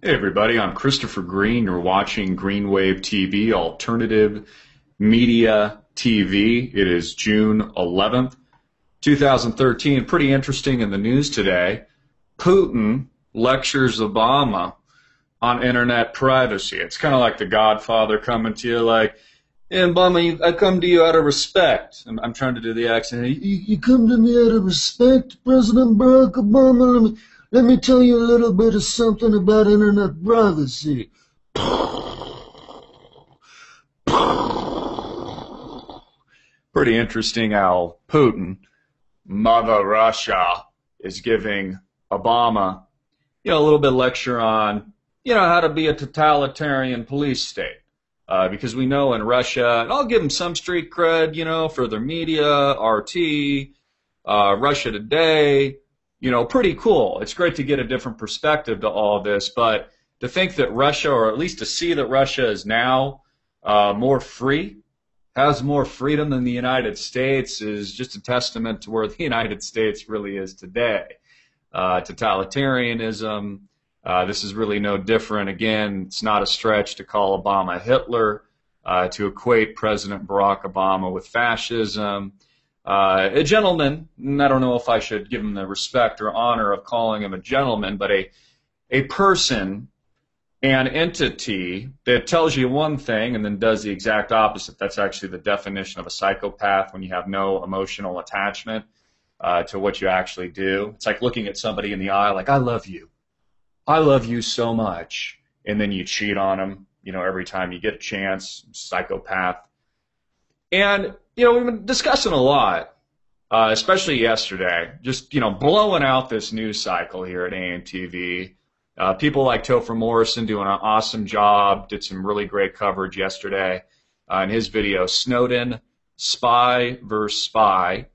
Hey everybody, I'm Christopher Green. You're watching Greenwave TV, alternative media TV. It is June 11th, 2013. Pretty interesting in the news today. Putin lectures Obama on internet privacy. It's kind of like the Godfather coming to you like, hey, Obama, I come to you out of respect. I'm trying to do the accent. You come to me out of respect, President Barack Obama? Let me tell you a little bit of something about internet privacy. Pretty interesting how Putin, Mother Russia, is giving Obama, a little bit of lecture on, how to be a totalitarian police state. Because we know in Russia, and I'll give them some street cred, for their media, RT, Russia Today, pretty cool. It's great to get a different perspective to all of this, but to think that Russia, or at least to see that Russia is now more free, has more freedom than the United States, is just a testament to where the United States really is today. Totalitarianism, this is really no different. Again, it's not a stretch to call Obama Hitler, to equate President Barack Obama with fascism. A gentleman, and I don't know if I should give him the respect or honor of calling him a gentleman, but a person, an entity that tells you one thing and then does the exact opposite. That's actually the definition of a psychopath, when you have no emotional attachment to what you actually do. It's like looking at somebody in the eye like, I love you. I love you so much. And then you cheat on them, every time you get a chance. Psychopath. And, we've been discussing a lot, especially yesterday, just, blowing out this news cycle here at AMTV. People like Topher Morrison doing an awesome job, did some really great coverage yesterday in his video, Snowden, Spy versus Spy,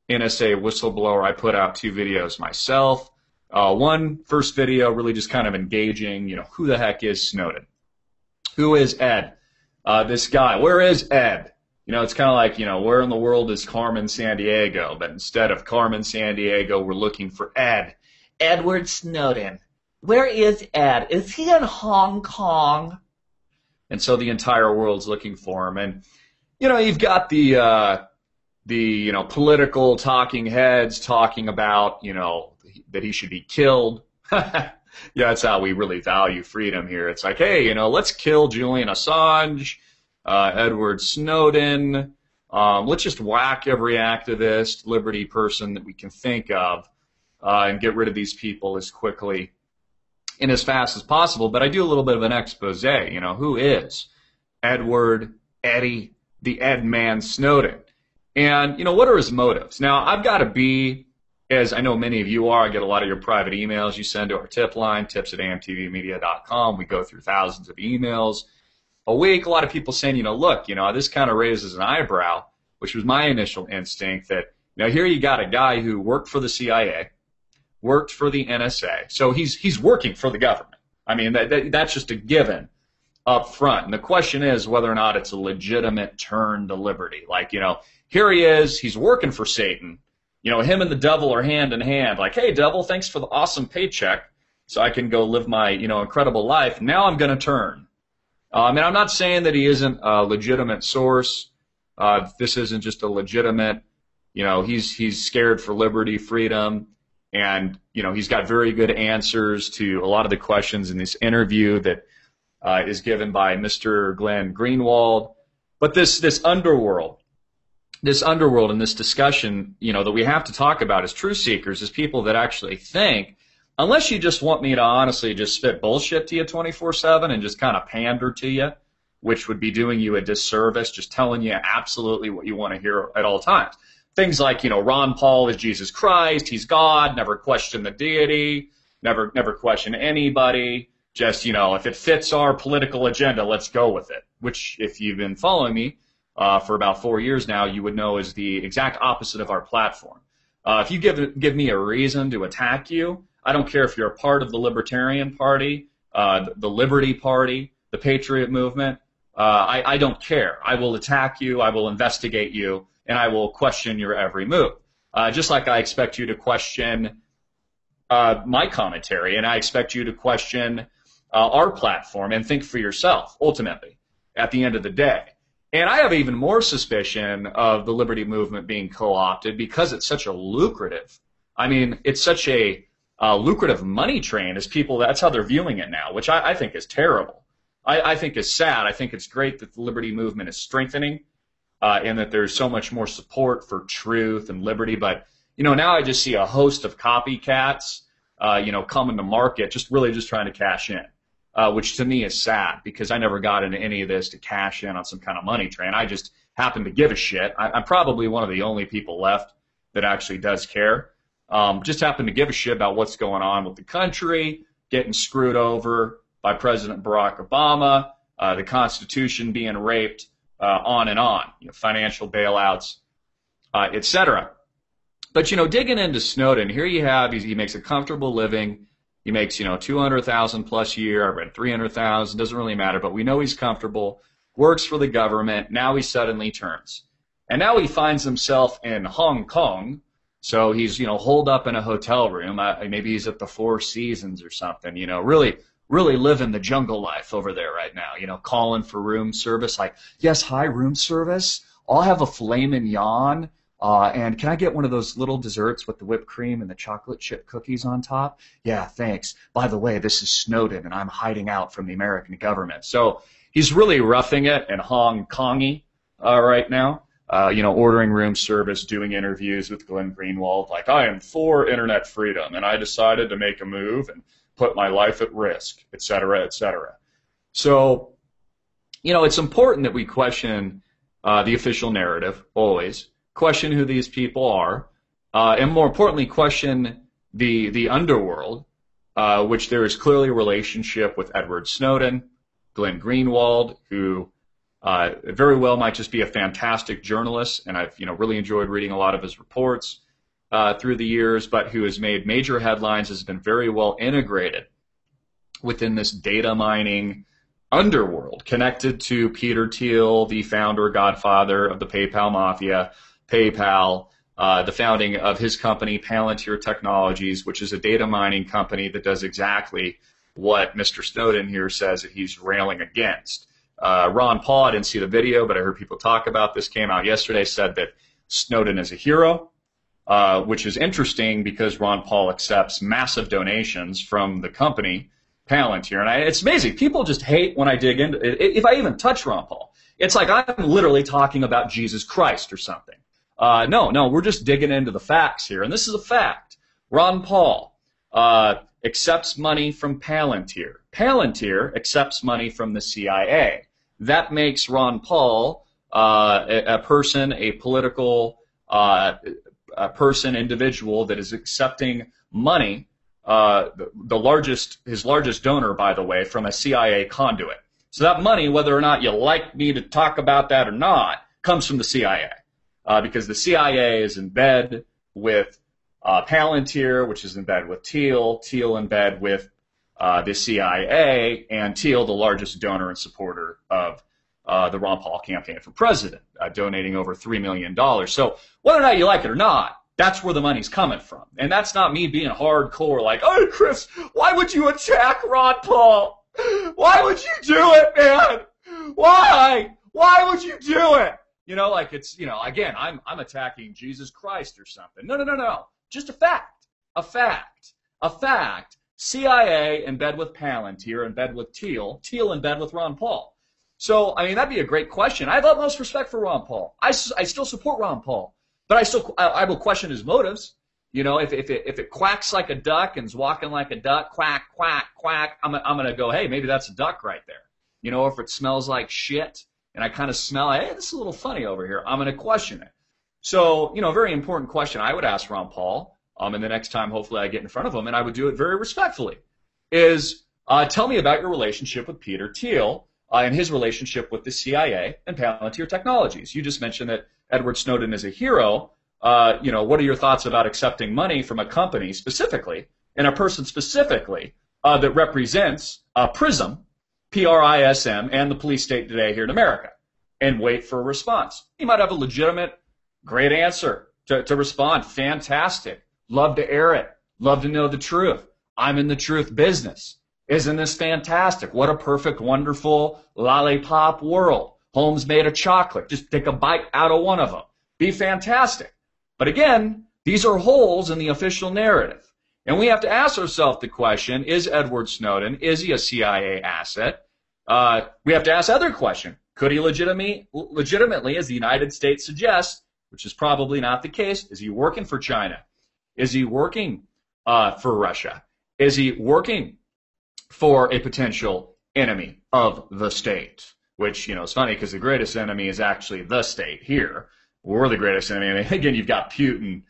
NSA Whistleblower. I put out 2 videos myself. One first video really just kind of engaging, who the heck is Snowden? Who is Ed? This guy. Where is Ed? It's kind of like, where in the world is Carmen Sandiego? But instead of Carmen Sandiego, we're looking for Ed. Edward Snowden. Where is Ed? Is he in Hong Kong? And so the entire world's looking for him. And, you've got the political talking heads talking about, that he should be killed. Yeah, that's how we really value freedom here. It's like, hey, let's kill Julian Assange, Edward Snowden. Let's just whack every activist, liberty person that we can think of, and get rid of these people as quickly and as fast as possible. But I do a little bit of an expose. Who is Edward, Eddie, the Ed Man Snowden? And, what are his motives? Now, I've got to be, as I know many of you are, I get a lot of your private emails you send to our tip line, tips@amtvmedia.com. We go through thousands of emails a week. A lot of people saying, look, this kind of raises an eyebrow, which was my initial instinct that, here you got a guy who worked for the CIA, worked for the NSA. So he's working for the government. I mean, that's just a given up front. And the question is whether or not it's a legitimate turn to liberty. Like, here he is, he's working for Satan. Him and the devil are hand in hand. Like, hey, devil, thanks for the awesome paycheck so I can go live my, incredible life. Now I'm going to turn. I'm not saying that he isn't a legitimate source. This isn't just a legitimate, he's scared for liberty, freedom, and, he's got very good answers to a lot of the questions in this interview that is given by Mr. Glenn Greenwald. But this underworld and this discussion, that we have to talk about as truth seekers, as people that actually think, unless you just want me to honestly just spit bullshit to you 24/7 and just kind of pander to you, which would be doing you a disservice, just telling you absolutely what you want to hear at all times. Things like, Ron Paul is Jesus Christ, he's God, never question the deity, never question anybody, just, if it fits our political agenda, let's go with it, which, if you've been following me for about 4 years now, you would know is the exact opposite of our platform. If you give me a reason to attack you, I don't care if you're a part of the Libertarian Party, the Liberty Party, the Patriot Movement. I don't care. I will attack you. I will investigate you, and I will question your every move. Just like I expect you to question my commentary, and I expect you to question our platform and think for yourself, ultimately, at the end of the day. And I have even more suspicion of the liberty movement being co-opted because it's such a lucrative, I mean, it's such a lucrative money train as people, that's how they're viewing it now, which I think is terrible. I think is sad. I think it's great that the liberty movement is strengthening and that there's so much more support for truth and liberty. But, you know, now I just see a host of copycats, you know, coming to market, just really just trying to cash in. Which to me is sad because I never got into any of this to cash in on some kind of money train. I just happen to give a shit. I'm probably one of the only people left that actually does care. Just happen to give a shit about what's going on with the country, getting screwed over by President Barack Obama, the Constitution being raped, on and on, you know, financial bailouts, etc. But, you know, digging into Snowden, here you have, he makes a comfortable living. He makes, you know, 200,000 plus a year. I read 300,000. Doesn't really matter, but we know he's comfortable. Works for the government. Now he suddenly turns, and now he finds himself in Hong Kong. So he's, you know, holed up in a hotel room. Maybe he's at the Four Seasons or something. You know, really living the jungle life over there right now. You know, calling for room service. Like, yes, hi, room service. I'll have a filet mignon. And can I get one of those little desserts with the whipped cream and the chocolate chip cookies on top? Yeah, thanks. By the way, this is Snowden, and I'm hiding out from the American government. So he's really roughing it in Hong Kongy right now, you know, ordering room service, doing interviews with Glenn Greenwald, like, I am for internet freedom, and I decided to make a move and put my life at risk, et cetera, et cetera. So, you know, it's important that we question the official narrative, always. Question who these people are, and more importantly, question the underworld, which there is clearly a relationship with Edward Snowden, Glenn Greenwald, who very well might just be a fantastic journalist, and I've, you know, really enjoyed reading a lot of his reports through the years, but who has made major headlines, has been very well integrated within this data mining underworld, connected to Peter Thiel, the founder, godfather of the PayPal mafia, PayPal, the founding of his company, Palantir Technologies, which is a data mining company that does exactly what Mr. Snowden here says that he's railing against. Ron Paul, I didn't see the video, but I heard people talk about this, came out yesterday, said that Snowden is a hero, which is interesting because Ron Paul accepts massive donations from the company, Palantir. And it's amazing. People just hate when I dig into it. If I even touch Ron Paul, it's like I'm literally talking about Jesus Christ or something. No, we're just digging into the facts here. And this is a fact. Ron Paul accepts money from Palantir. Palantir accepts money from the CIA. That makes Ron Paul a person, a political person, individual that is accepting money, his largest donor, by the way, from a CIA conduit. So that money, whether or not you like me to talk about that or not, comes from the CIA. Because the CIA is in bed with Palantir, which is in bed with Thiel in bed with the CIA, and Thiel, the largest donor and supporter of the Ron Paul campaign for president, donating over $3 million. So whether or not you like it or not, that's where the money's coming from. And that's not me being hardcore like, oh, Chris, why would you attack Ron Paul? Why would you do it, man? Why? Why would you do it? You know, like it's, you know, again, I'm attacking Jesus Christ or something. No. Just a fact. A fact. CIA in bed with Palantir, in bed with Thiel in bed with Ron Paul. So, I mean, that'd be a great question. I have utmost respect for Ron Paul. I still support Ron Paul, but I will question his motives. You know, if it quacks like a duck and is walking like a duck, quack, quack, quack, I'm gonna go, hey, maybe that's a duck right there. You know, if it smells like shit, and I kind of smell, hey, this is a little funny over here, I'm going to question it. So, you know, a very important question I would ask Ron Paul, and the next time hopefully I get in front of him, and I would do it very respectfully, is tell me about your relationship with Peter Thiel and his relationship with the CIA and Palantir Technologies. You just mentioned that Edward Snowden is a hero. You know, what are your thoughts about accepting money from a company specifically, and a person specifically, that represents PRISM, PRISM, and the police state today here in America, and wait for a response. You might have a legitimate, great answer to respond. Fantastic. Love to air it. Love to know the truth. I'm in the truth business, Isn't this fantastic? What a perfect, wonderful lollipop world. Homes made of chocolate. Just take a bite out of one of them. Be fantastic. But again, these are holes in the official narrative. And we have to ask ourselves the question, is Edward Snowden, is he a CIA asset? We have to ask other question. Could he legitimately, as the United States suggests, which is probably not the case, is he working for China? Is he working for Russia? Is he working for a potential enemy of the state? Which, is funny because the greatest enemy is actually the state here. We're the greatest enemy. Again, you've got Putin,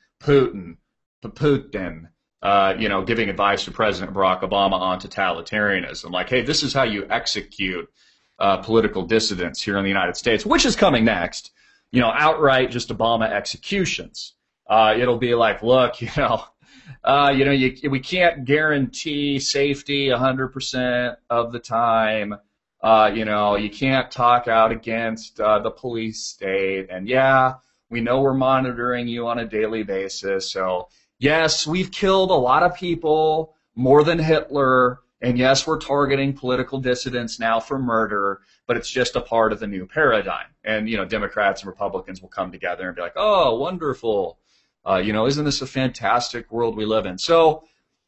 giving advice to President Barack Obama on totalitarianism. Like, hey, this is how you execute political dissidents here in the United States, which is coming next. Outright just Obama executions. It'll be like, look, we can't guarantee safety 100% of the time. You can't talk out against the police state. And yeah, we know we're monitoring you on a daily basis. So yes, we've killed a lot of people, more than Hitler. And yes, we're targeting political dissidents now for murder, but it's just a part of the new paradigm. And, Democrats and Republicans will come together and be like, oh, wonderful. Isn't this a fantastic world we live in? So,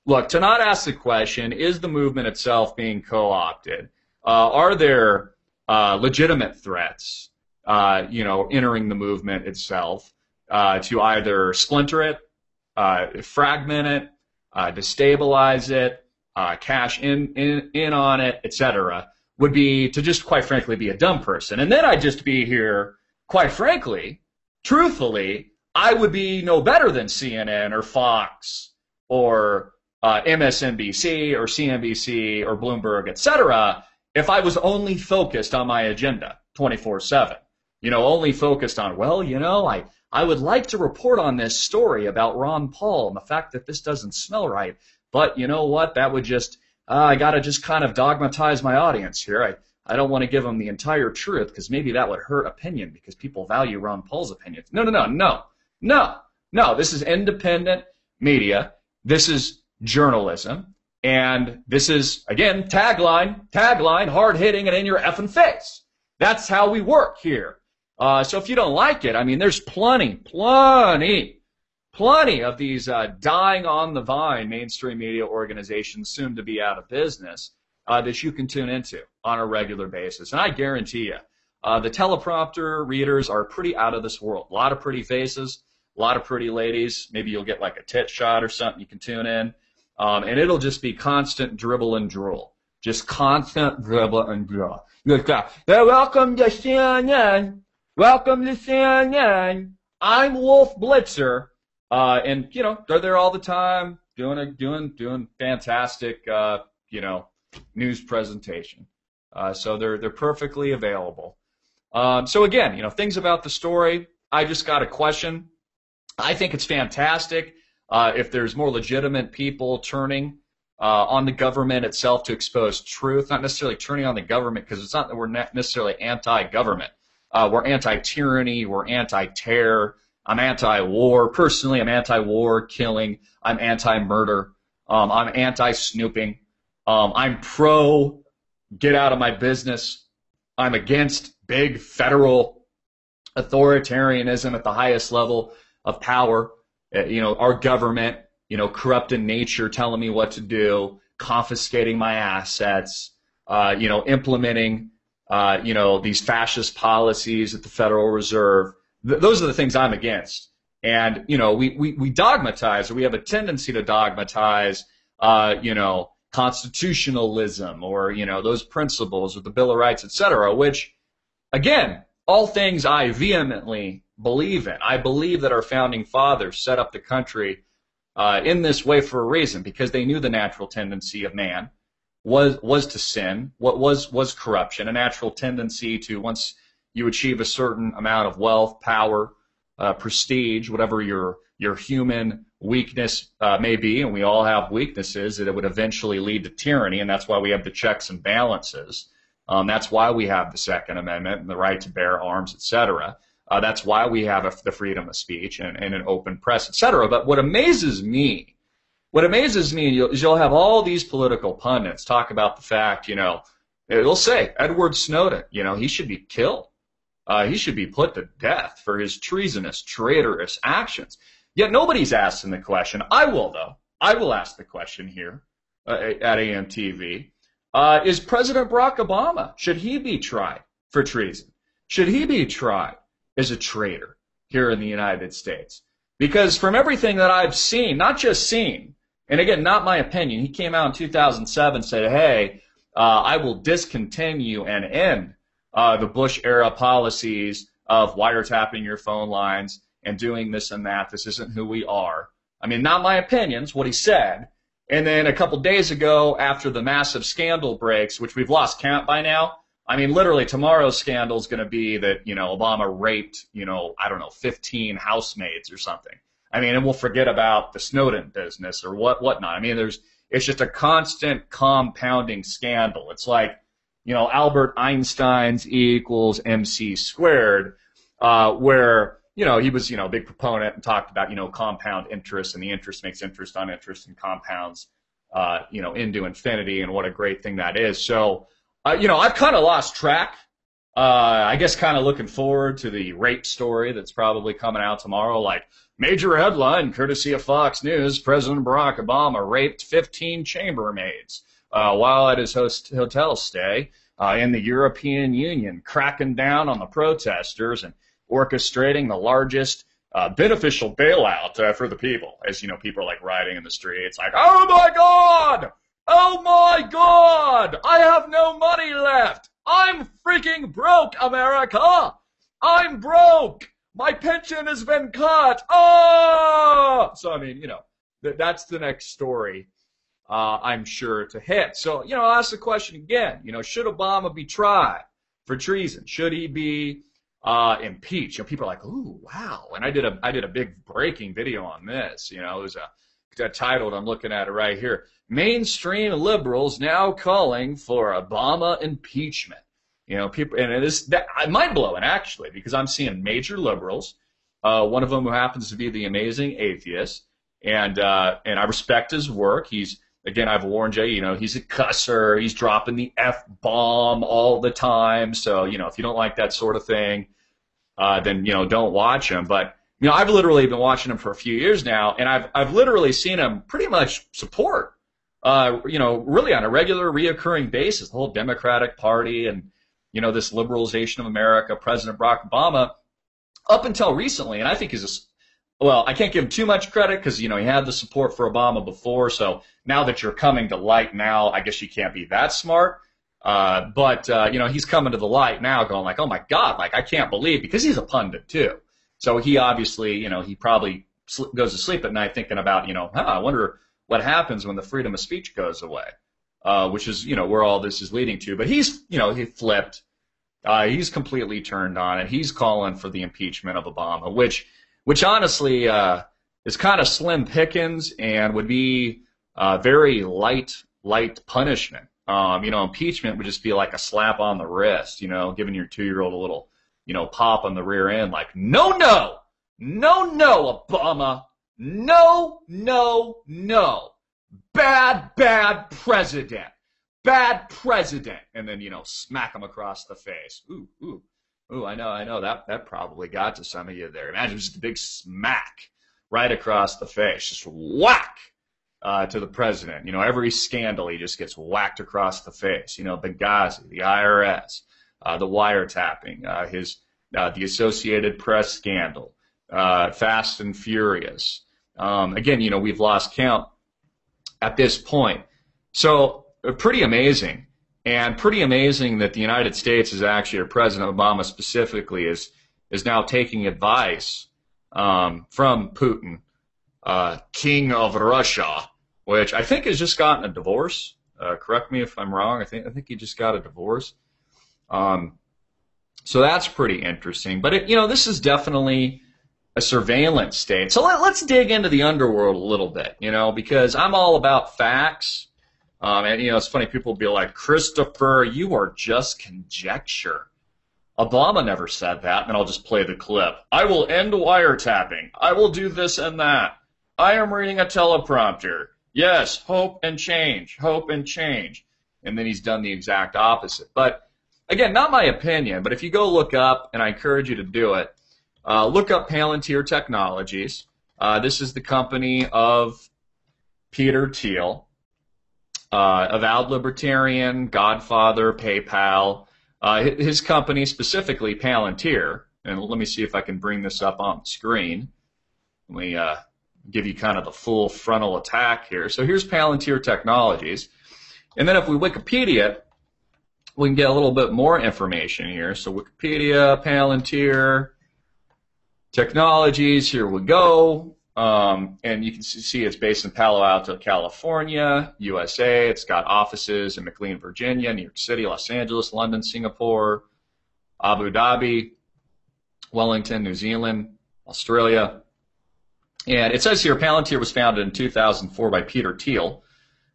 look, to not ask the question, is the movement itself being co-opted? Are there legitimate threats, entering the movement itself to either splinter it, fragment it, destabilize it, cash in on it, etc., would be to just, quite frankly, be a dumb person. And then I'd just be here, quite frankly, truthfully, I would be no better than CNN or Fox or MSNBC or CNBC or Bloomberg, etc., if I was only focused on my agenda 24/7. Only focused on, I would like to report on this story about Ron Paul and the fact that this doesn't smell right. But you know what? That would just, I got to just kind of dogmatize my audience here. I don't want to give them the entire truth because maybe that would hurt opinion because people value Ron Paul's opinions. No. This is independent media. This is journalism. And this is, again, tagline, hard-hitting and in your effing face. That's how we work here. So if you don't like it, there's plenty of these dying on the vine mainstream media organizations soon to be out of business that you can tune into on a regular basis. And I guarantee you, the teleprompter readers are pretty out of this world. A lot of pretty faces, a lot of pretty ladies. Maybe you'll get like a tit shot or something you can tune in. And it'll just be constant dribble and drool. Just constant dribble and drool. Welcome to CNN. Welcome to CNN. I'm Wolf Blitzer. And they're there all the time doing fantastic, news presentation. So they're perfectly available. So again, things about the story. I just got a question. I think it's fantastic if there's more legitimate people turning on the government itself to expose truth, not necessarily turning on the government because it's not that we're necessarily anti-government. We're anti-tyranny. We're anti-terror. I'm anti-war. Personally, I'm anti-war killing. I'm anti-murder. I'm anti-snooping. I'm pro get out of my business. I'm against big federal authoritarianism at the highest level of power. Our government, corrupt in nature, telling me what to do, confiscating my assets, implementing, these fascist policies at the Federal Reserve. Those are the things I'm against. And, we dogmatize, or we have a tendency to dogmatize, constitutionalism or, those principles or the Bill of Rights, et cetera, which, again, all things I vehemently believe in. I believe that our founding fathers set up the country in this way for a reason, because they knew the natural tendency of man was to sin, what was corruption, a natural tendency to, once you achieve a certain amount of wealth, power, prestige, whatever your human weakness may be, and we all have weaknesses, that it would eventually lead to tyranny, and that's why we have the checks and balances. That's why we have the Second Amendment and the right to bear arms, etc. That's why we have the freedom of speech and an open press, etc. But what amazes me what amazes me is you'll have all these political pundits talk about the fact, they'll say Edward Snowden, he should be killed. He should be put to death for his treasonous, traitorous actions. Yet nobody's asking the question. I will, though. I will ask the question here at AMTV. Is President Barack Obama, should he be tried for treason? Should he be tried as a traitor here in the United States? Because from everything that I've seen, not just seen, and again, not my opinion, he came out in 2007 and said, hey, I will discontinue and end the Bush-era policies of wiretapping your phone lines and doing this and that. This isn't who we are. I mean, not my opinions, what he said. And then a couple days ago, after the massive scandal breaks, which we've lost count by now, I mean, literally tomorrow's scandal is going to be that, Obama raped, 15 housemaids or something. I mean, and we'll forget about the Snowden business or whatnot. I mean, it's just a constant compounding scandal. It's like, Albert Einstein's E equals MC squared, where, he was, a big proponent and talked about, compound interest, and the interest makes interest on interest and compounds, into infinity, and what a great thing that is. So, I've kind of lost track. I guess kind of looking forward to the rape story that's probably coming out tomorrow, like, major headline, courtesy of Fox News, President Barack Obama raped 15 chambermaids while at his hotel stay in the European Union, cracking down on the protesters and orchestrating the largest beneficial bailout for the people. As, people are like riding in the streets like, oh my God! Oh my God! I have no money left! I'm freaking broke, America! I'm broke! My pension has been cut! Oh! So, I mean, that's the next story, I'm sure, to hit. So, I'll ask the question again. Should Obama be tried for treason? Should he be impeached? People are like, ooh, wow. And I did a big breaking video on this. It was titled, I'm looking at it right here, Mainstream Liberals Now Calling for Obama Impeachment. People, and it is mind-blowing, actually, because I'm seeing major liberals, one of them who happens to be the amazing atheist, and I respect his work. Again, I've warned you, he's a cusser. He's dropping the F-bomb all the time. So, if you don't like that sort of thing, then, don't watch him. But, I've literally been watching him for a few years now, and I've literally seen him pretty much support, really on a regular, reoccurring basis, the whole Democratic Party and, this liberalization of America, President Barack Obama, up until recently. And I think I can't give him too much credit because, he had the support for Obama before. So now that you're coming to light now, I guess you can't be that smart. But he's coming to the light now going like, oh my God, like I can't believe, because he's a pundit too. So he obviously, he probably goes to sleep at night thinking about, I wonder what happens when the freedom of speech goes away, which is, where all this is leading to. But he's, he flipped. He's completely turned on it. He's calling for the impeachment of Obama, which honestly is kind of slim pickings and would be very light punishment. Impeachment would just be like a slap on the wrist, giving your 2-year-old a little, pop on the rear end, like, no, Obama, no, bad president. Bad president, and then, smack him across the face. Ooh, I know, that probably got to some of you there. Imagine just a big smack right across the face, just whack to the president. Every scandal, he just gets whacked across the face. Benghazi, the IRS, the wiretapping, the Associated Press scandal, Fast and Furious. Again, we've lost count at this point. So, pretty amazing, and pretty amazing that the United States is actually, or President Obama specifically, is now taking advice from Putin, King of Russia, which I think has just gotten a divorce. Correct me if I'm wrong. I think he just got a divorce. So that's pretty interesting. But this is definitely a surveillance state. So let's dig into the underworld a little bit, because I'm all about facts. And, it's funny, people will be like, Christopher, you are just conjecture. Obama never said that, and I'll just play the clip. I will end wiretapping. I will do this and that. I am reading a teleprompter. Yes, hope and change, hope and change. And then he's done the exact opposite. But again, not my opinion, but if you go look up, and I encourage you to do it, look up Palantir Technologies. This is the company of Peter Thiel, avowed libertarian, godfather, PayPal. His company, specifically Palantir, and let me see if I can bring this up on the screen. Let me give you kind of the full frontal attack here. So here's Palantir Technologies. And then if we Wikipedia, we can get a little bit more information here. So Wikipedia, Palantir Technologies, here we go. And you can see it's based in Palo Alto, California, USA. It's got offices in McLean, Virginia, New York City, Los Angeles, London, Singapore, Abu Dhabi, Wellington, New Zealand, Australia. And it says here Palantir was founded in 2004 by Peter Thiel,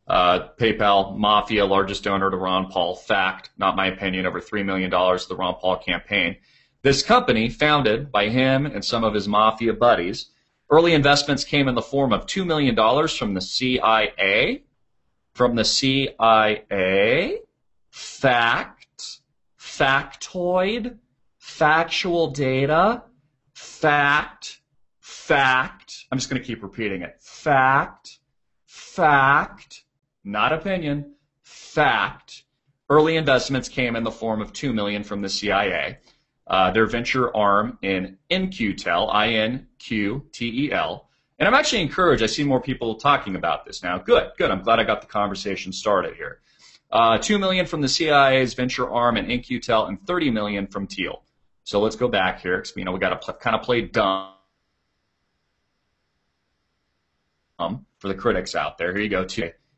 PayPal Mafia, largest donor to Ron Paul. Fact, not my opinion, over $3 million to the Ron Paul campaign. This company, founded by him and some of his Mafia buddies, early investments came in the form of $2 million from the CIA. From the CIA. Fact. Factoid. Factual data. Fact. Fact. I'm just going to keep repeating it. Fact. Fact. Not opinion. Fact. Early investments came in the form of $2 million from the CIA. Their venture arm in InQtel, I-N-Q-T-E-L. And I'm actually encouraged. I see more people talking about this now. Good, good. I'm glad I got the conversation started here. $2 million from the CIA's venture arm in InQtel and $30 million from Thiel. So let's go back here because we got to kind of play dumb for the critics out there. Here you go,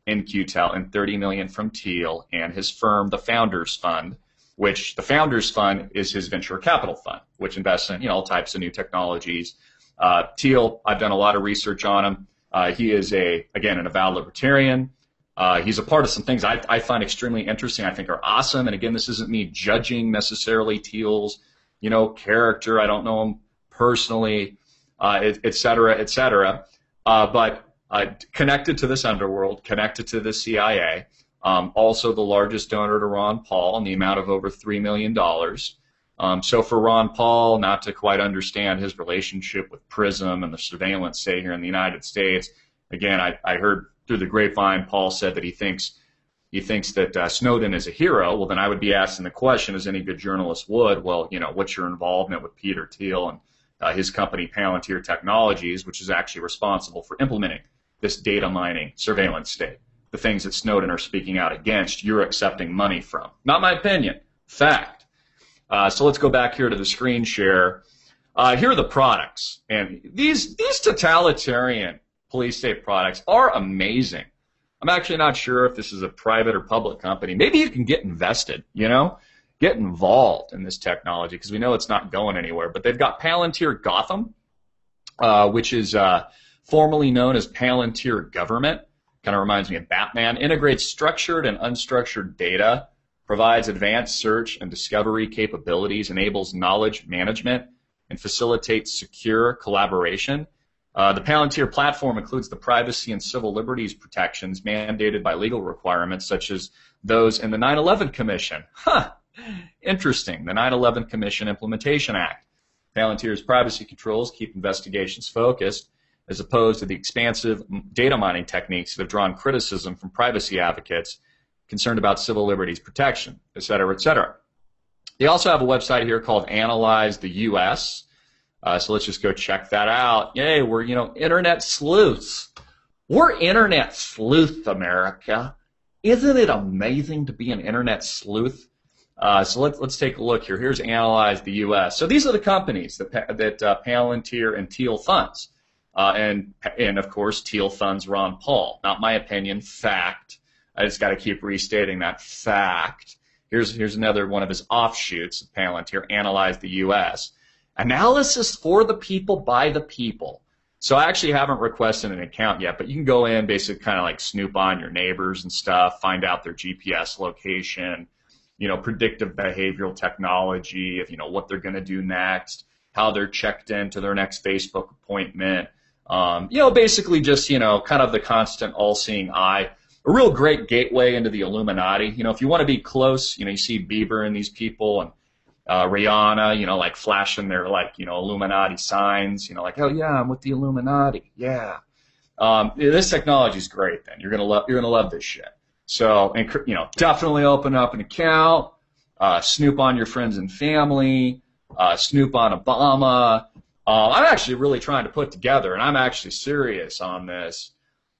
InQtel and $30 million from Thiel and his firm, the Founders Fund, which the Founders Fund is his venture capital fund, which invests in all types of new technologies. Thiel, I've done a lot of research on him. He is again an avowed libertarian. He's a part of some things I find extremely interesting. I think are awesome. And again, this isn't me judging necessarily Thiel's character. I don't know him personally, et cetera, et cetera. But connected to this underworld, connected to the CIA. Also the largest donor to Ron Paul in the amount of over $3 million. So for Ron Paul not to quite understand his relationship with PRISM and the surveillance state here in the United States, again, I heard through the grapevine Paul said that he thinks that Snowden is a hero. Well, then I would be asking the question, as any good journalist would, well, what's your involvement with Peter Thiel and his company Palantir Technologies, which is actually responsible for implementing this data mining surveillance state? The things that Snowden are speaking out against, you're accepting money from. Not my opinion. Fact. So let's go back here to the screen share. Here are the products. And these totalitarian police state products are amazing. I'm actually not sure if this is a private or public company. Maybe you can get invested, get involved in this technology because we know it's not going anywhere. But they've got Palantir Gotham, which is formerly known as Palantir Government. Kind of reminds me of Batman. Integrates structured and unstructured data, provides advanced search and discovery capabilities, enables knowledge management, and facilitates secure collaboration. The Palantir platform includes the privacy and civil liberties protections mandated by legal requirements, such as those in the 9/11 Commission. Interesting. The 9/11 Commission Implementation Act. Palantir's privacy controls keep investigations focused, as opposed to the expansive data mining techniques that have drawn criticism from privacy advocates concerned about civil liberties protection, et cetera, et cetera. They also have a website here called Analyze the U.S., so let's just go check that out. Yay, we're, internet sleuths. We're internet sleuth, America. Isn't it amazing to be an internet sleuth? So let's take a look here. Here's Analyze the U.S. So these are the companies that Palantir and Thiel funds. And of course, Thiel funds Ron Paul. Not my opinion, fact. I just got to keep restating that fact. Here's another one of his offshoots of Palantir, Analyze the U.S. Analysis for the people, by the people. So I actually haven't requested an account yet, but you can go in, basically kind of like snoop on your neighbors and stuff, find out their GPS location, predictive behavioral technology, if what they're going to do next, how they're checked into their next Facebook appointment, Basically just, kind of the constant all-seeing eye. A real great gateway into the Illuminati. If you want to be close, you see Bieber and these people and Rihanna, like flashing their Illuminati signs, like, oh yeah, I'm with the Illuminati, yeah. This technology is great. Then you're gonna love this shit. So, definitely open up an account, snoop on your friends and family, snoop on Obama. I'm actually really trying to put together, and I'm actually serious on this.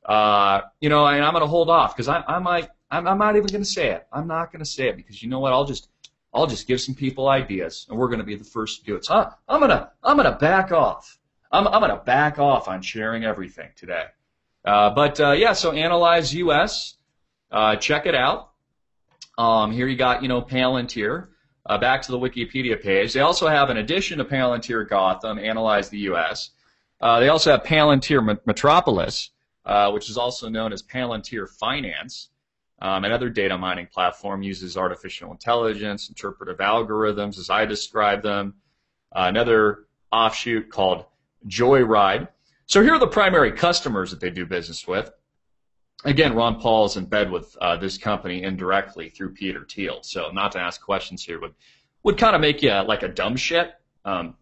And I'm going to hold off because I'm not even going to say it. I'm not going to say it because you know what? I'll just give some people ideas, and we're going to be the first to do it. So I'm gonna back off. I'm gonna back off on sharing everything today. So Analyze US, check it out. Here you got Palantir. Back to the Wikipedia page. They also have, in addition to Palantir Gotham, Analyze the US, they also have Palantir Metropolis, which is also known as Palantir Finance. Another data mining platform uses artificial intelligence, interpretive algorithms, as I describe them. Another offshoot called Joyride. So here are the primary customers that they do business with. Again, Ron Paul is in bed with this company indirectly through Peter Thiel. So not to ask questions here would kind of make you like a dumb shit.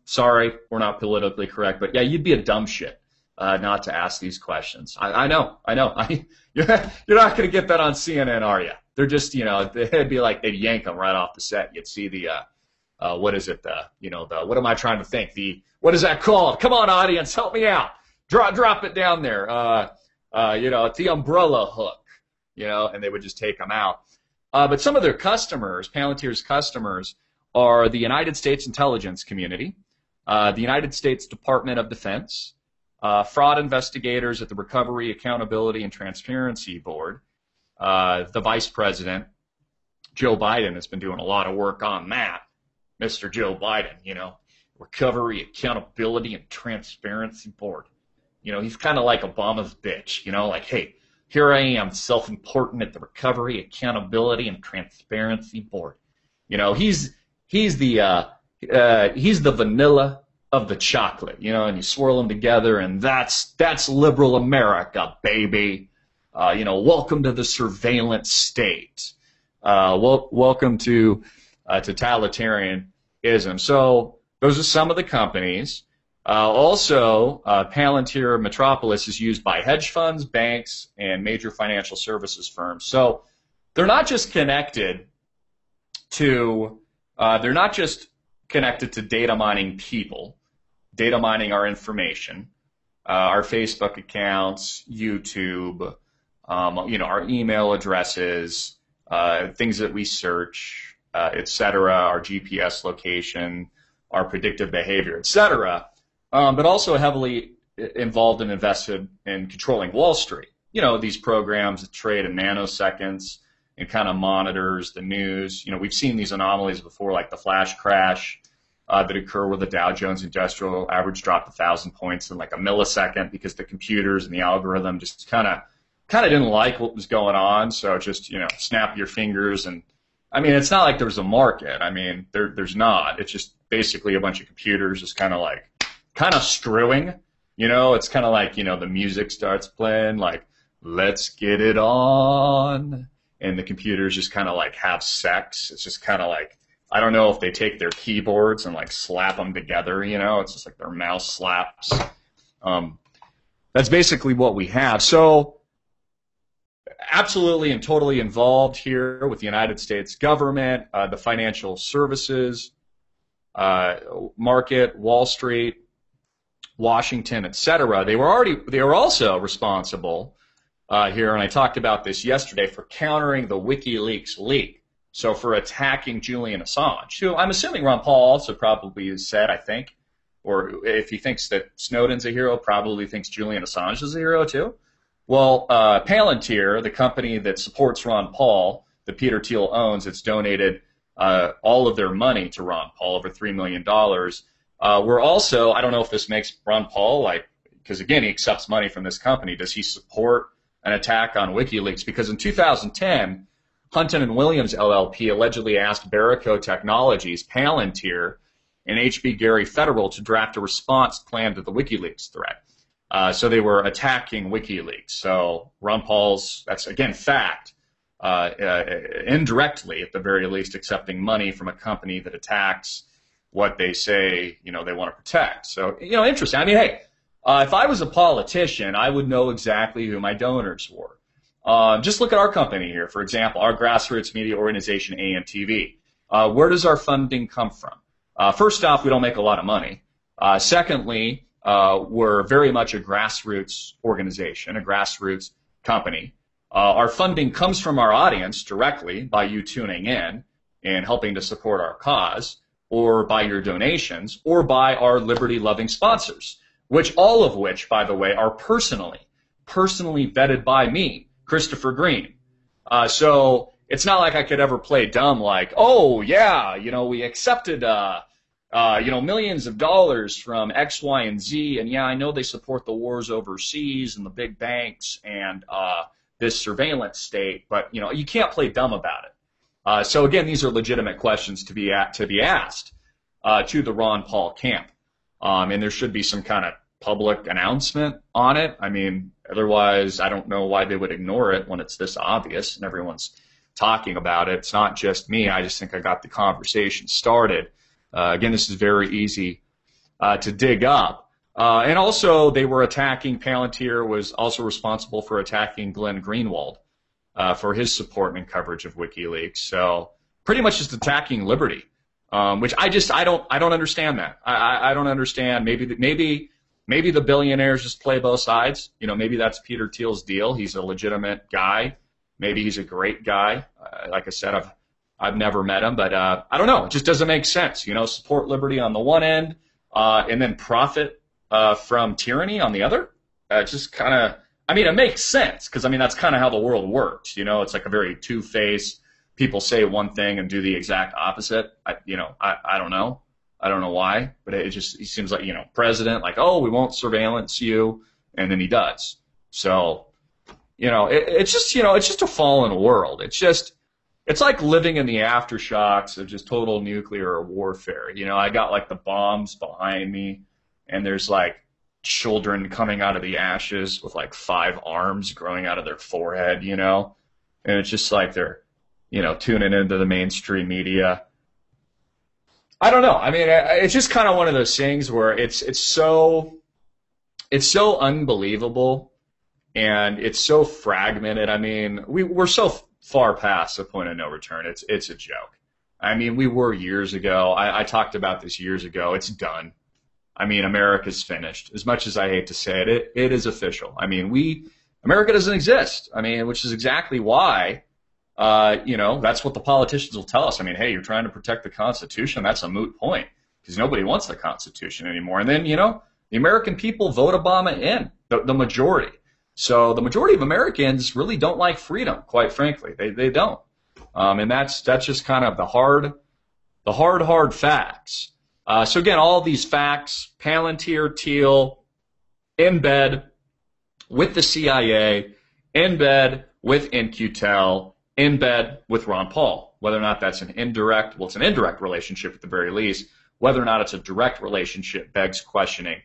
Sorry, we're not politically correct, but yeah, you'd be a dumb shit not to ask these questions. I know. You're not going to get that on CNN, are you? They're just, they'd be like, they'd yank them right off the set. You'd see the, what is it? What am I trying to think? What is that called? Come on, audience, help me out. Drop it down there. It's the umbrella hook, and they would just take them out. But some of their customers, Palantir's customers, are the United States intelligence community, the United States Department of Defense, fraud investigators at the Recovery, Accountability, and Transparency Board. The Vice President, Joe Biden, has been doing a lot of work on that. Mr. Joe Biden, Recovery, Accountability, and Transparency Board. He's kind of like Obama's bitch, like, hey, here I am, self-important at the Recovery, Accountability, and Transparency Board. He's the vanilla of the chocolate, and you swirl them together, and that's liberal America, baby. Welcome to the surveillance state. Welcome to totalitarianism. So those are some of the companies. Also, Palantir Metropolis is used by hedge funds, banks, and major financial services firms. So they're not just connected to data mining people, data mining our information, our Facebook accounts, YouTube, our email addresses, things that we search, etc., our GPS location, our predictive behavior, etc., but also heavily involved and invested in controlling Wall Street. These programs that trade in nanoseconds and kind of monitors the news. We've seen these anomalies before, like the flash crash that occur where the Dow Jones Industrial Average dropped 1,000 points in like a millisecond because the computers and the algorithm just kind of didn't like what was going on. So just, snap your fingers. And I mean, it's not like there's a market. I mean, there's not. It's just basically a bunch of computers just kind of screwing. It's kind of like, the music starts playing, like, let's get it on. And the computers just kind of like have sex. It's just kind of like, I don't know if they take their keyboards and like slap them together, it's just like their mouse slaps. That's basically what we have. So absolutely and totally involved here with the United States government, the financial services, market, Wall Street, Washington, etc. They were also responsible here, and I talked about this yesterday, for countering the WikiLeaks leak. So for attacking Julian Assange, who I'm assuming Ron Paul also probably has said, I think, or if he thinks that Snowden's a hero, probably thinks Julian Assange is a hero too. Well, Palantir, the company that supports Ron Paul, that Peter Thiel owns, it's donated all of their money to Ron Paul, over $3 million. We're also, I don't know if this makes Ron Paul, because again, he accepts money from this company. Does he support an attack on WikiLeaks? Because in 2010, Hunton and Williams LLP allegedly asked Barrico Technologies, Palantir, and HB Gary Federal to draft a response plan to the WikiLeaks threat. So they were attacking WikiLeaks. So Ron Paul's, that's again fact, indirectly at the very least accepting money from a company that attacks what they say, they want to protect. So, interesting. I mean, hey, if I was a politician, I would know exactly who my donors were. Just look at our company here, for example, our grassroots media organization, AMTV. Where does our funding come from? First off, we don't make a lot of money. Secondly, we're very much a grassroots organization, a grassroots company. Our funding comes from our audience directly by you tuning in and helping to support our cause, or by your donations, or by our liberty-loving sponsors, all of which, by the way, are personally vetted by me, Christopher Green. So it's not like I could ever play dumb like, oh, yeah, we accepted, millions of dollars from X, Y, and Z, and yeah, I know they support the wars overseas and the big banks and this surveillance state, but, you can't play dumb about it. So again, these are legitimate questions to be asked to the Ron Paul camp, and there should be some kind of public announcement on it. I mean, otherwise, I don't know why they would ignore it when it's this obvious and everyone's talking about it. It's not just me. I just think I got the conversation started. Again, this is very easy to dig up. And also, they were attacking, Palantir was also responsible for attacking Glenn Greenwald for his support and coverage of WikiLeaks. So pretty much just attacking liberty, which I don't understand that. I don't understand. Maybe the billionaires just play both sides. Maybe that's Peter Thiel's deal. He's a legitimate guy. Maybe he's a great guy. Like I said, I've never met him, but I don't know. It just doesn't make sense. Support liberty on the one end, and then profit from tyranny on the other. It's just kind of, it makes sense because, that's kind of how the world works. It's like a very two-faced, people say one thing and do the exact opposite. I don't know. I don't know why, but it seems like, president, like, oh, we won't surveillance you, and then he does. So, it's just a fallen world. It's like living in the aftershocks of just total nuclear warfare. I got like the bombs behind me, and there's like children coming out of the ashes with like 5 arms growing out of their forehead, and it's just like they're, tuning into the mainstream media. I don't know. It's just kind of one of those things where it's so unbelievable, and it's so fragmented. We're so far past the point of no return. It's a joke. We were years ago. I talked about this years ago. It's done. America's finished. As much as I hate to say it, it is official. America doesn't exist. Which is exactly why, that's what the politicians will tell us. Hey, you're trying to protect the Constitution. That's a moot point because nobody wants the Constitution anymore. And then, the American people vote Obama in, the majority. So the majority of Americans really don't like freedom, quite frankly. They don't. And that's just kind of the hard facts. So again, all these facts, Palantir, Thiel, in bed with the CIA, in bed with In-Q-Tel, in bed with Ron Paul. Whether or not that's it's an indirect relationship at the very least. Whether or not it's a direct relationship begs questioning.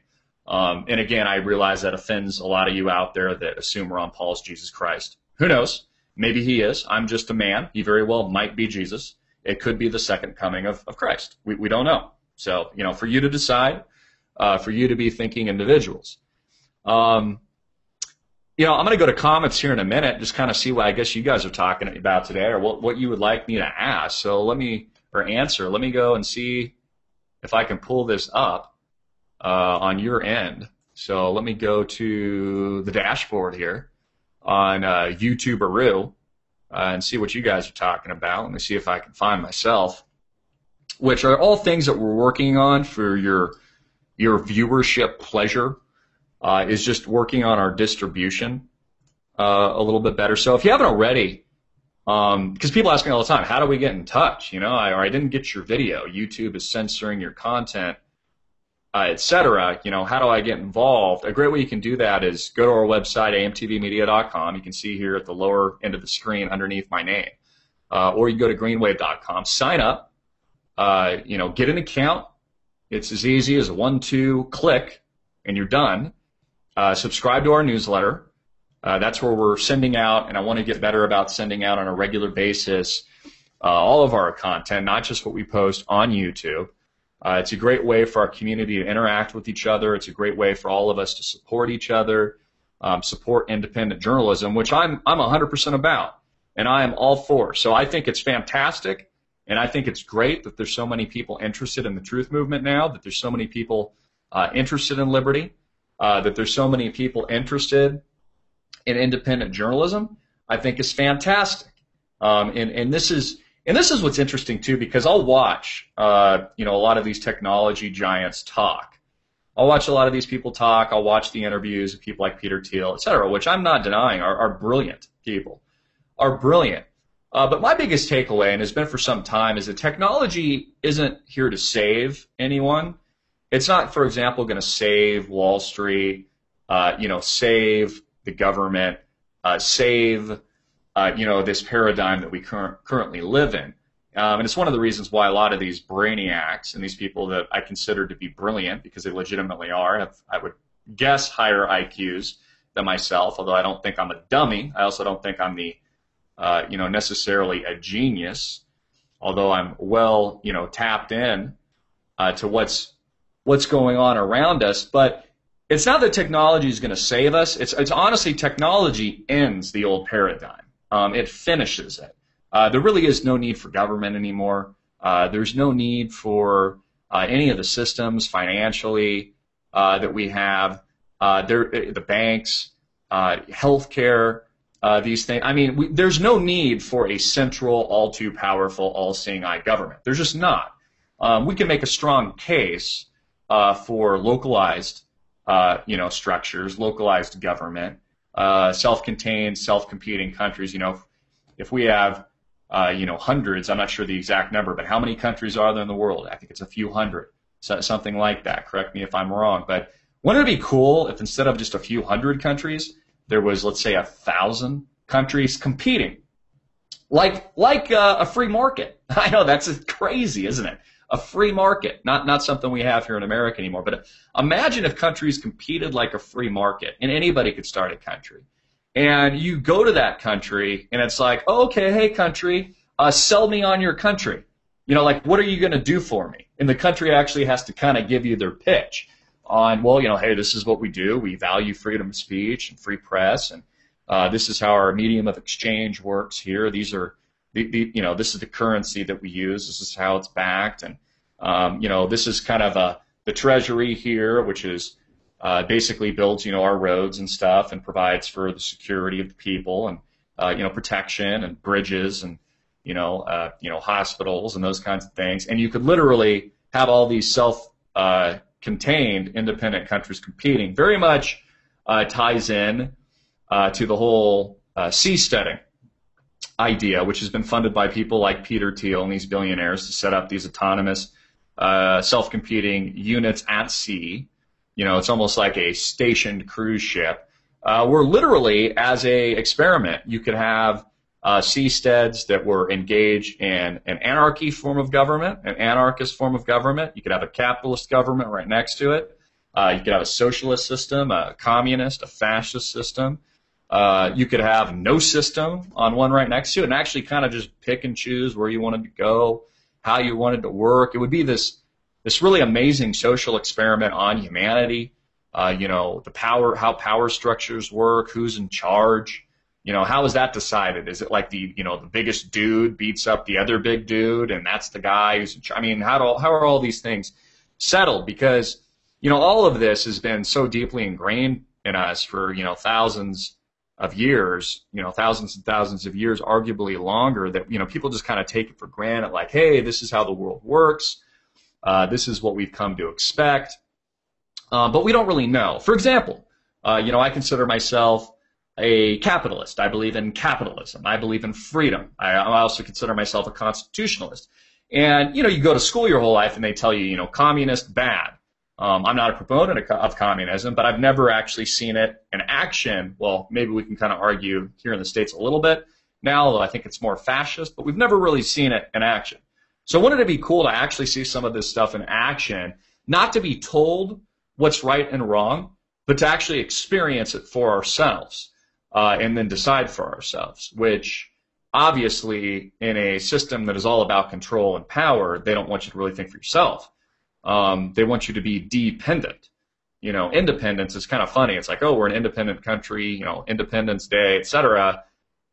And again, I realize that offends a lot of you out there that assume Ron Paul's Jesus Christ. Who knows? Maybe he is. I'm just a man. He very well might be Jesus. It could be the second coming of Christ. We don't know. So, for you to decide, for you to be thinking individuals. I'm going to go to comments here in a minute, just kind of see what I guess you guys are talking about today, or what you would like me to ask. So answer. Let me go and see if I can pull this up on your end. So let me go to the dashboard here on YouTuberoo and see what you guys are talking about. Let me see if I can find myself, which are all things that we're working on for your viewership pleasure. Is just working on our distribution a little bit better. So if you haven't already, because people ask me all the time, how do we get in touch? Or I didn't get your video. YouTube is censoring your content, etc. How do I get involved? A great way you can do that is go to our website, amtvmedia.com. You can see here at the lower end of the screen underneath my name. Or you can go to greenwave.com, sign up, get an account. It's as easy as a 1-2 click, and you're done. Subscribe to our newsletter. That's where we're sending out, and I want to get better about sending out on a regular basis all of our content, not just what we post on YouTube. It's a great way for our community to interact with each other. It's a great way for all of us to support each other, support independent journalism, which I'm 100% about, and I am all for. So I think it's fantastic, and I think it's great that there's so many people interested in the truth movement now, that there's so many people interested in liberty, that there's so many people interested in independent journalism. I think is fantastic, and this is what's interesting too, because I'll watch a lot of these technology giants talk. I'll watch a lot of these people talk. I'll watch the interviews of people like Peter Thiel, et cetera, which I'm not denying are brilliant people, are brilliant. But my biggest takeaway, and has been for some time, is that technology isn't here to save anyone. It's not, for example, going to save Wall Street, save the government, save this paradigm that we currently live in. And it's one of the reasons why a lot of these brainiacs and these people that I consider to be brilliant, because they legitimately are, have, I would guess, higher IQs than myself, although I don't think I'm a dummy. I also don't think I'm the, necessarily a genius, although I'm well, tapped in to what's going on around us. But it's not that technology is going to save us. It's honestly, technology ends the old paradigm. It finishes it. There really is no need for government anymore. There's no need for any of the systems financially that we have. The banks, healthcare, these things. I mean, there's no need for a central, all too powerful, all-seeing eye government. There's just not. We can make a strong case for localized, structures, localized government, self-contained, self-competing countries. If we have, hundreds, I'm not sure the exact number, but how many countries are there in the world? I think it's a few hundred, something like that. Correct me if I'm wrong. But wouldn't it be cool if instead of just a few hundred countries, there was, let's say, 1,000 countries competing, like a free market? I know that's crazy, isn't it? A free market, not something we have here in America anymore. But imagine if countries competed like a free market, and anybody could start a country. And you go to that country, and it's like, oh, okay, hey, country, sell me on your country. What are you going to do for me? And the country actually has to kind of give you their pitch on, well, hey, this is what we do. We value freedom of speech and free press, and this is how our medium of exchange works here. These are, this is the currency that we use. This is how it's backed, and this is kind of the treasury here, which is basically builds, our roads and stuff, and provides for the security of the people, and protection and bridges, and hospitals and those kinds of things. And you could literally have all these self-contained independent countries competing. Very much ties in to the whole seasteading idea, which has been funded by people like Peter Thiel and these billionaires to set up these autonomous self-competing units at sea. It's almost like a stationed cruise ship. Where literally, as a experiment, you could have seasteads that were engaged in an anarchy form of government, an anarchist form of government. You could have a capitalist government right next to it. You could have a socialist system, a communist, a fascist system. You could have no system on one right next to it, and actually kind of just pick and choose where you wanted to go, how you wanted to work. It would be this really amazing social experiment on humanity. The power, how power structures work, who's in charge. How is that decided? Is it like the biggest dude beats up the other big dude, and that's the guy who's in charge? I mean, how are all these things settled? Because, all of this has been so deeply ingrained in us for, thousands of years, thousands and thousands of years, arguably longer, that, people just kind of take it for granted, like, hey, this is how the world works. This is what we've come to expect. But we don't really know. For example, I consider myself a capitalist. I believe in capitalism. I believe in freedom. I also consider myself a constitutionalist. And, you go to school your whole life and they tell you, communist, bad. I'm not a proponent of communism, but I've never actually seen it in action. Well, maybe we can kind of argue here in the States a little bit now, although I think it's more fascist, but we've never really seen it in action. So wouldn't it be cool to actually see some of this stuff in action, not to be told what's right and wrong, but to actually experience it for ourselves and then decide for ourselves, which obviously in a system that is all about control and power, they don't want you to really think for yourself. They want you to be dependent. You know, independence is kind of funny. It's like, oh, we're an independent country, you know, Independence Day, etc.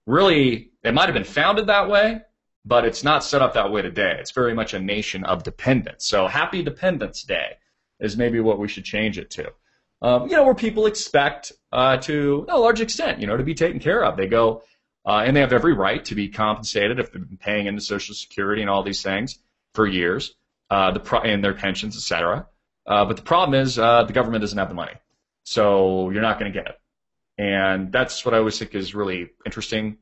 Really, it might have been founded that way, but it's not set up that way today. It's very much a nation of dependence. So happy Dependence Day is maybe what we should change it to. You know, where people expect to a large extent, you know, to be taken care of. They go, and they have every right to be compensated if they've been paying into Social Security and all these things for years, and their pensions, etc. But the problem is the government doesn't have the money, so you're not going to get it. And that's what I always think is really interesting,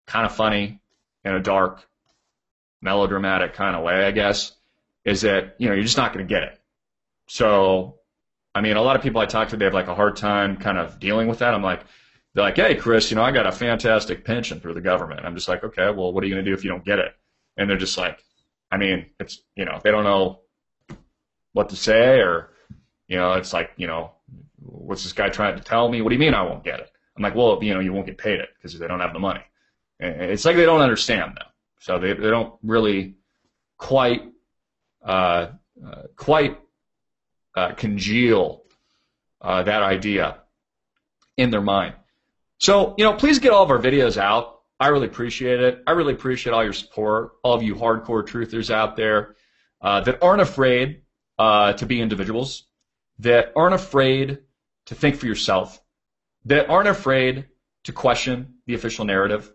kind of funny, in a dark, melodramatic kind of way, I guess, is that, you know, you're just not going to get it. So, I mean, a lot of people I talk to, they have like a hard time kind of dealing with that. They're like, hey, Chris, you know, I got a fantastic pension through the government. I'm just like, okay, well, what are you going to do if you don't get it? And they're just like, I mean, it's, you know, they don't know what to say, or, you know, it's like, you know, what's this guy trying to tell me? What do you mean I won't get it? I'm like, well, you know, you won't get paid it because they don't have the money. And it's like they don't understand though. So they don't really quite congeal that idea in their mind. So, you know, please get all of our videos out. I really appreciate it. I really appreciate all your support, all of you hardcore truthers out there that aren't afraid to be individuals, that aren't afraid to think for yourself, that aren't afraid to question the official narrative.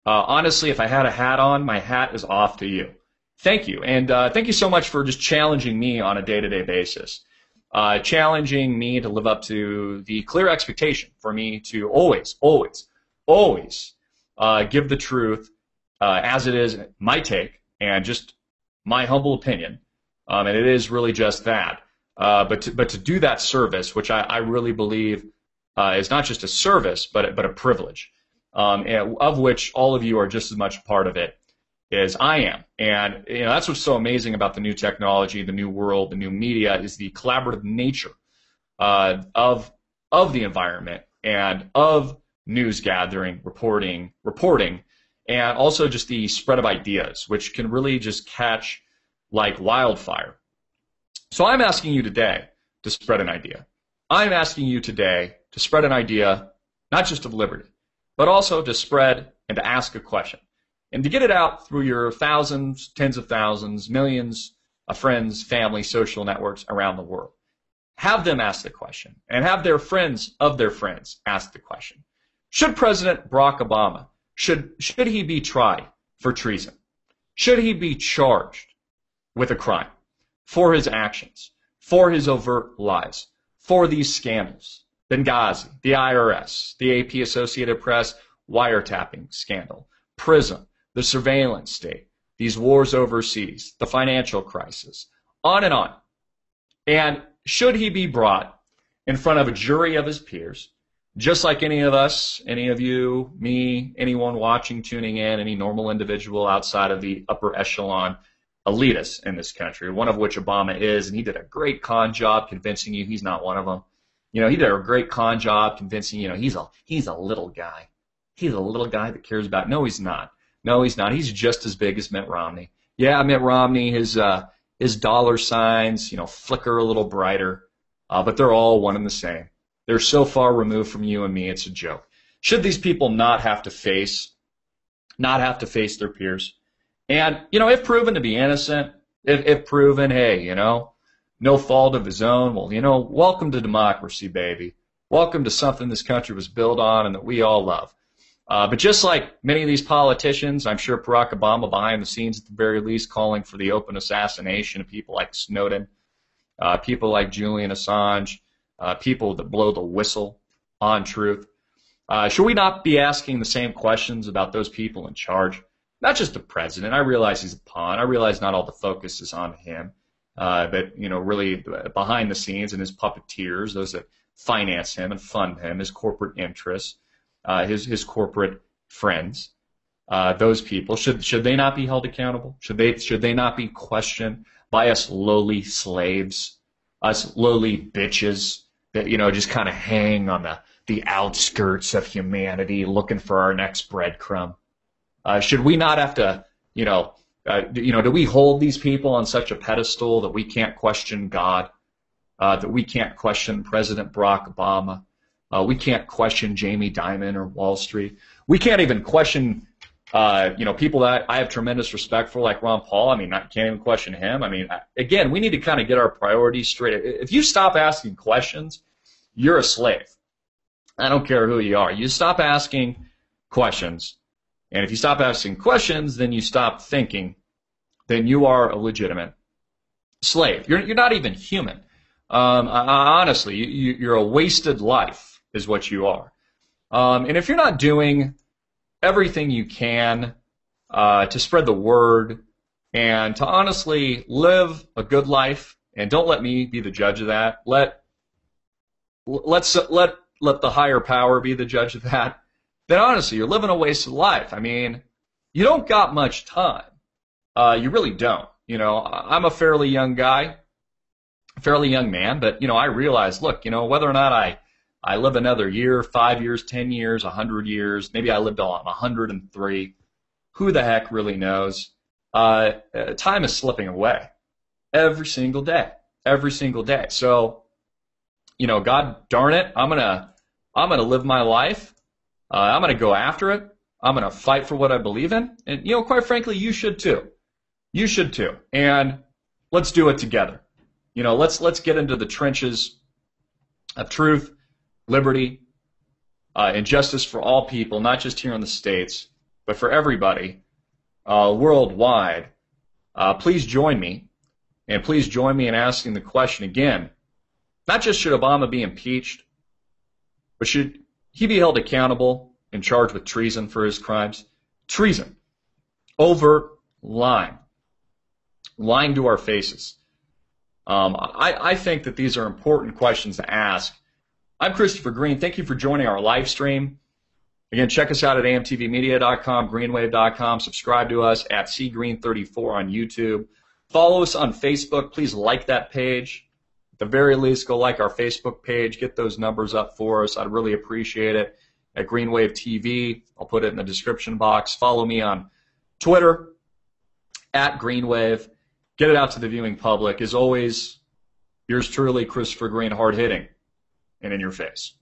Honestly, if I had a hat on, my hat is off to you. Thank you. And thank you so much for just challenging me on a day-to-day basis, challenging me to live up to the clear expectation for me to always, always, always give the truth as it is, my take, and just my humble opinion. And it is really just that. But to do that service, which I really believe is not just a service, but a privilege, of which all of you are just as much a part of it as I am. And you know, that's what's so amazing about the new technology, the new world, the new media, is the collaborative nature of the environment and of news gathering, reporting, and also just the spread of ideas, which can really just catch like wildfire. So I'm asking you today to spread an idea. I'm asking you today to spread an idea, not just of liberty, but also to spread and to ask a question. And to get it out through your thousands, tens of thousands, millions of friends, family, social networks around the world. Have them ask the question, and have their friends of their friends ask the question. Should President Barack Obama, should he be tried for treason? Should he be charged with a crime for his actions, for his overt lies, for these scandals? Benghazi, the IRS, the AP Associated Press wiretapping scandal, PRISM, the surveillance state, these wars overseas, the financial crisis, on and on. And should he be brought in front of a jury of his peers, just like any of us, any of you, me, anyone watching, tuning in, any normal individual outside of the upper echelon elitists in this country, one of which Obama is, and he did a great con job convincing you he's not one of them. You know, he did a great con job convincing you, he's a little guy. He's a little guy that cares about. No, he's not. No, he's not. He's just as big as Mitt Romney. Yeah, Mitt Romney, his dollar signs, flicker a little brighter, but they're all one and the same. They're so far removed from you and me, it's a joke. Should these people not have to face their peers? And, if proven to be innocent, if proven, hey, no fault of his own, well, welcome to democracy, baby. Welcome to something this country was built on and that we all love. But just like many of these politicians, I'm sure Barack Obama behind the scenes at the very least calling for the open assassination of people like Snowden, people like Julian Assange, people that blow the whistle on truth. Should we not be asking the same questions about those people in charge? Not just the president. I realize he's a pawn. I realize not all the focus is on him. But, really behind the scenes and his puppeteers, those that finance him and fund him, his corporate interests, his corporate friends, those people, should they not be held accountable? Should they not be questioned by us lowly slaves, us lowly bitches that, just kind of hang on the outskirts of humanity, looking for our next breadcrumb? Should we not have to, do we hold these people on such a pedestal that we can't question God, that we can't question President Barack Obama, we can't question Jamie Dimon or Wall Street, we can't even question, people that I have tremendous respect for, like Ron Paul. I mean, I can't even question him. I mean, again, we need to kind of get our priorities straight. If you stop asking questions, you're a slave. I don't care who you are. You stop asking questions. And if you stop asking questions, then you stop thinking, then you are a legitimate slave. You're not even human. Honestly, you're a wasted life is what you are. And if you're not doing everything you can to spread the word and to honestly live a good life, and don't let me be the judge of that. Let the higher power be the judge of that. Then honestly, you're living a wasted life. I mean, you don't got much time. You really don't. I'm a fairly young guy, fairly young man, but, I realize, look, whether or not I live another year, 5 years, 10 years, 100 years, maybe I lived till I'm 103, who the heck really knows? Time is slipping away every single day, every single day. So, God darn it, I'm gonna live my life. I'm going to go after it. I'm going to fight for what I believe in. And, quite frankly, you should too. You should too. And let's do it together. Let's get into the trenches of truth, liberty, and justice for all people, not just here in the States, but for everybody worldwide. Please join me. And please join me in asking the question again, not just should Obama be impeached, but should he be held accountable and charged with treason for his crimes? Treason. Overt lying. Lying to our faces. I think that these are important questions to ask. I'm Christopher Green. Thank you for joining our live stream. Again, check us out at amtvmedia.com, greenwave.com. Subscribe to us at cgreen34 on YouTube. Follow us on Facebook. Please like that page. At the very least, go like our Facebook page. Get those numbers up for us. I'd really appreciate it. At Greenwave TV, I'll put it in the description box. Follow me on Twitter, at Greenwave. Get it out to the viewing public. As always, yours truly, Christopher Green, hard-hitting and in your face.